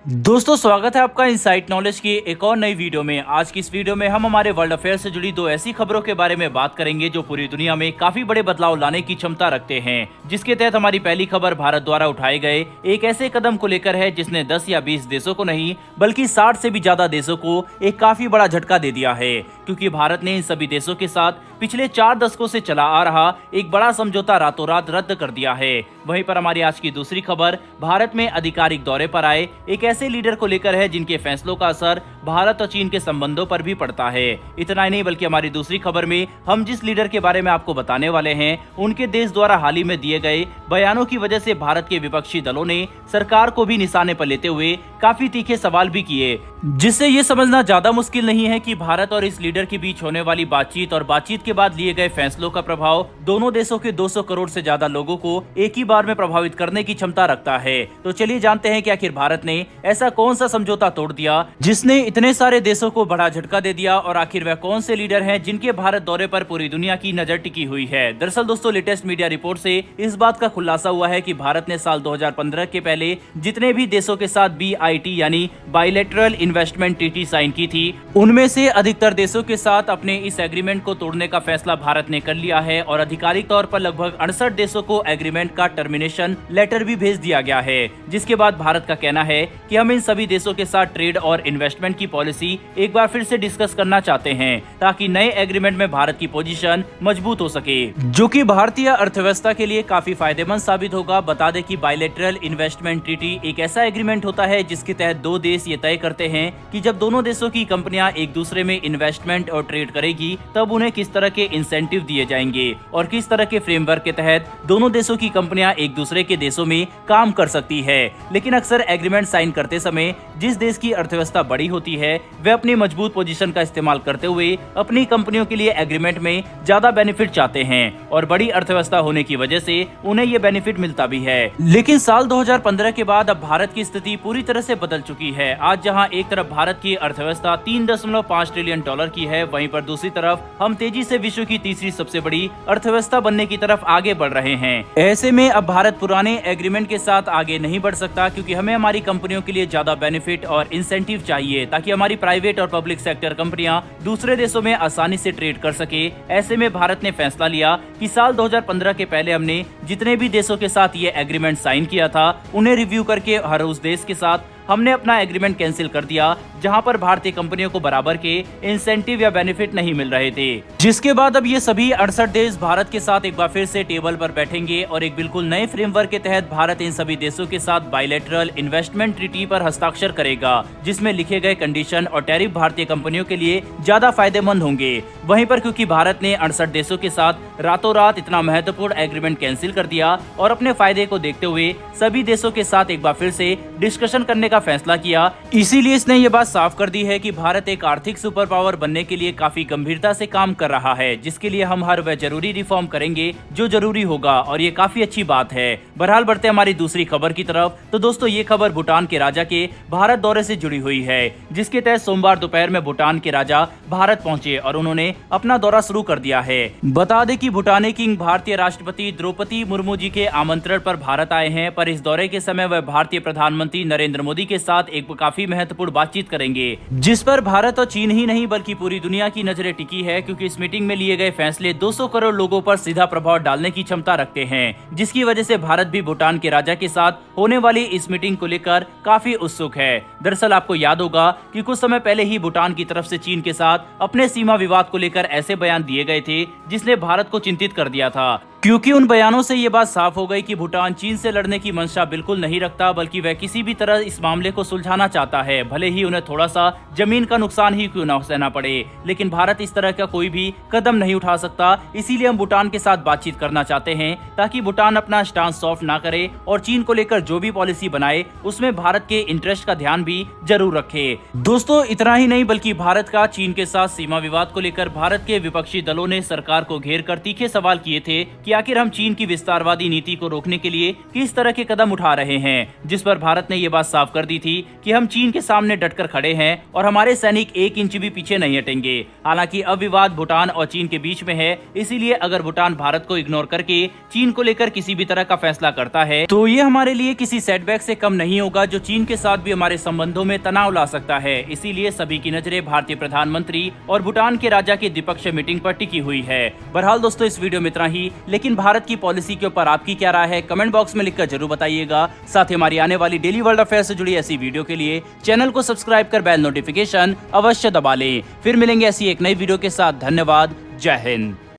दोस्तों स्वागत है आपका इनसाइट नॉलेज की एक और नई वीडियो में। आज की इस वीडियो में हम हमारे वर्ल्ड अफेयर से जुड़ी दो ऐसी खबरों के बारे में बात करेंगे जो पूरी दुनिया में काफी बड़े बदलाव लाने की क्षमता रखते हैं। जिसके तहत हमारी पहली खबर भारत द्वारा उठाए गए एक ऐसे कदम को लेकर है जिसने 10 या 20 देशों को नहीं बल्कि 60 से भी ज्यादा देशों को एक काफी बड़ा झटका दे दिया है, क्योंकि भारत ने इन सभी देशों के साथ पिछले 4 दशकों से चला आ रहा एक बड़ा समझौता रातों रात रद्द कर दिया है। वहीं पर हमारी आज की दूसरी खबर भारत में आधिकारिक दौरे पर आए एक ऐसे लीडर को लेकर है जिनके फैसलों का असर भारत और चीन के संबंधों पर भी पड़ता है। इतना ही नहीं बल्कि हमारी दूसरी खबर में हम जिस लीडर के बारे में आपको बताने वाले हैं उनके देश द्वारा हाल ही में दिए गए बयानों की वजह से भारत के विपक्षी दलों ने सरकार को भी निशाने पर लेते हुए काफी तीखे सवाल भी किए, जिससे ये समझना ज्यादा मुश्किल नहीं है कि भारत और इस लीडर के बीच होने वाली बातचीत और बातचीत के बाद लिए गए फैसलों का प्रभाव दोनों देशों के 200 करोड़ से ज्यादा लोगों को एक ही बार में प्रभावित करने की क्षमता रखता है। तो चलिए जानते हैं कि आखिर भारत ने ऐसा कौन सा समझौता तोड़ दिया जिसने इतने सारे देशों को बड़ा झटका दे दिया, और आखिर वह कौन से लीडर हैं जिनके भारत दौरे पर पूरी दुनिया की नजर टिकी हुई है। दरअसल दोस्तों लेटेस्ट मीडिया रिपोर्ट से इस बात का खुलासा हुआ है कि भारत ने साल 2015 के पहले जितने भी देशों के साथ BIT यानी बाइलेटरल इन्वेस्टमेंट ट्रीटी साइन की थी, उनमें से अधिकतर देशों के साथ अपने इस एग्रीमेंट को तोड़ने का फैसला भारत ने कर लिया है और आधिकारिक तौर पर लगभग 68 देशों को एग्रीमेंट का टर्मिनेशन लेटर भी भेज दिया गया है। जिसके बाद भारत का कहना है कि हम इन सभी देशों के साथ ट्रेड और इन्वेस्टमेंट की पॉलिसी एक बार फिर से डिस्कस करना चाहते हैं ताकि नए एग्रीमेंट में भारत की पोजीशन मजबूत हो सके, जो कि भारतीय अर्थव्यवस्था के लिए काफी फायदेमंद साबित होगा। बता दें कि बाइलेटरल इन्वेस्टमेंट ट्रीटी एक ऐसा एग्रीमेंट होता है जिसके तहत दो देश ये तय करते हैं कि जब दोनों देशों की कंपनियां एक दूसरे में इन्वेस्टमेंट और ट्रेड करेगी तब उन्हें किस तरह के इंसेंटिव दिए जाएंगे और किस तरह के फ्रेमवर्क के तहत दोनों देशों की कंपनियां एक दूसरे के देशों में काम कर सकती है। लेकिन अक्सर एग्रीमेंट साइन करते समय जिस देश की अर्थव्यवस्था बड़ी होती है वे अपनी मजबूत पोजीशन का इस्तेमाल करते हुए अपनी कंपनियों के लिए एग्रीमेंट में ज्यादा बेनिफिट चाहते हैं और बड़ी अर्थव्यवस्था होने की वजह से उन्हें ये बेनिफिट मिलता भी है। लेकिन साल 2015 के बाद अब भारत की स्थिति पूरी तरह से बदल चुकी है। आज जहां एक तरफ भारत की अर्थव्यवस्था 3.5 ट्रिलियन डॉलर की है, वहीं पर दूसरी तरफ हम तेजी से विश्व की तीसरी सबसे बड़ी अर्थव्यवस्था बनने की तरफ आगे बढ़ रहे हैं। ऐसे में अब भारत पुराने एग्रीमेंट के साथ आगे नहीं बढ़ सकता, क्योंकि हमें हमारी कंपनियों के लिए ज्यादा बेनिफिट और इंसेंटिव चाहिए ताकि हमारी प्राइवेट और पब्लिक सेक्टर कंपनियां दूसरे देशों में आसानी से ट्रेड कर सके। ऐसे में भारत ने फैसला लिया कि साल 2015 के पहले हमने जितने भी देशों के साथ ये एग्रीमेंट साइन किया था उन्हें रिव्यू करके हर उस देश के साथ हमने अपना एग्रीमेंट कैंसिल कर दिया जहां पर भारतीय कंपनियों को बराबर के इंसेंटिव या बेनिफिट नहीं मिल रहे थे। जिसके बाद अब ये सभी 68 देश भारत के साथ एक बार फिर से टेबल पर बैठेंगे और एक बिल्कुल नए फ्रेमवर्क के तहत भारत इन सभी देशों के साथ बाइलेटरल इन्वेस्टमेंट ट्रीटी पर हस्ताक्षर करेगा, जिसमें लिखे गए कंडीशन और टैरिफ भारतीय कंपनियों के लिए ज्यादा फायदेमंद होंगे। वहीं पर क्योंकि भारत ने 68 देशों के साथ रातों रात इतना महत्वपूर्ण एग्रीमेंट कैंसिल कर दिया और अपने फायदे को देखते हुए सभी देशों के साथ एक बार फिर से डिस्कशन करने का फैसला किया, इसीलिए इसने ये बात साफ कर दी है कि भारत एक आर्थिक सुपर पावर बनने के लिए काफी गंभीरता से काम कर रहा है, जिसके लिए हम हर वह जरूरी रिफॉर्म करेंगे जो जरूरी होगा, और ये काफी अच्छी बात है। बहरहाल बढ़ते हमारी दूसरी खबर की तरफ। तो दोस्तों ये खबर भूटान के राजा के भारत दौरे से जुड़ी हुई है, जिसके तहत सोमवार दोपहर में भूटान के राजा भारत पहुंचे और उन्होंने अपना दौरा शुरू कर दिया है। बता दें कि भूटानी किंग भारतीय राष्ट्रपति द्रौपदी मुर्मू जी के आमंत्रण पर भारत आए हैं, पर इस दौरे के समय वह भारतीय प्रधानमंत्री नरेंद्र मोदी के साथ एक काफी महत्वपूर्ण बातचीत करेंगे, जिस पर भारत और चीन ही नहीं बल्कि पूरी दुनिया की नजरें टिकी है, क्योंकि इस मीटिंग में लिए गए फैसले 200 करोड़ लोगों पर सीधा प्रभाव डालने की क्षमता रखते हैं, जिसकी वजह से भारत भी भूटान के राजा के साथ होने वाली इस मीटिंग को लेकर काफी उत्सुक है। दरअसल आपको याद होगा कि कुछ समय पहले ही भूटान की तरफ से चीन के साथ अपने सीमा विवाद को लेकर ऐसे बयान दिए गए थे जिसने भारत को चिंतित कर दिया था, क्योंकि उन बयानों से ये बात साफ हो गई कि भूटान चीन से लड़ने की मंशा बिल्कुल नहीं रखता, बल्कि वह किसी भी तरह इस मामले को सुलझाना चाहता है, भले ही उन्हें थोड़ा सा जमीन का नुकसान ही क्यों न सहना पड़े। लेकिन भारत इस तरह का कोई भी कदम नहीं उठा सकता, इसीलिए हम भूटान के साथ बातचीत करना चाहते हैं ताकि भूटान अपना स्टांस सॉफ्ट ना करे और चीन को लेकर जो भी पॉलिसी बनाए उसमें भारत के इंटरेस्ट का ध्यान भी जरूर रखे। दोस्तों इतना ही नहीं बल्कि भारत का चीन के साथ सीमा विवाद को लेकर भारत के विपक्षी दलों ने सरकार को घेर कर तीखे सवाल किए थे कि कि आखिर हम चीन की विस्तारवादी नीति को रोकने के लिए किस तरह के कदम उठा रहे हैं, जिस पर भारत ने ये बात साफ कर दी थी कि हम चीन के सामने डटकर खड़े हैं और हमारे सैनिक 1 इंच भी पीछे नहीं हटेंगे। हालांकि अब विवाद भूटान और चीन के बीच में है, इसीलिए अगर भूटान भारत को इग्नोर करके चीन को लेकर किसी भी तरह का फैसला करता है तो ये हमारे लिए किसी सेटबैक से कम नहीं होगा, जो चीन के साथ भी हमारे संबंधों में तनाव ला सकता है। इसीलिए सभी की नजरें भारतीय प्रधानमंत्री और भूटान के राजा की द्विपक्षीय मीटिंग पर टिकी हुई है। बहरहाल दोस्तों, इस वीडियो में इतना ही, लेकिन भारत की पॉलिसी के ऊपर आपकी क्या राय है कमेंट बॉक्स में लिखकर जरूर बताइएगा। साथ ही हमारी आने वाली डेली वर्ल्ड अफेयर से जुड़ी ऐसी वीडियो के लिए चैनल को सब्सक्राइब कर बेल नोटिफिकेशन अवश्य दबा लें। फिर मिलेंगे ऐसी एक नई वीडियो के साथ। धन्यवाद। जय हिंद।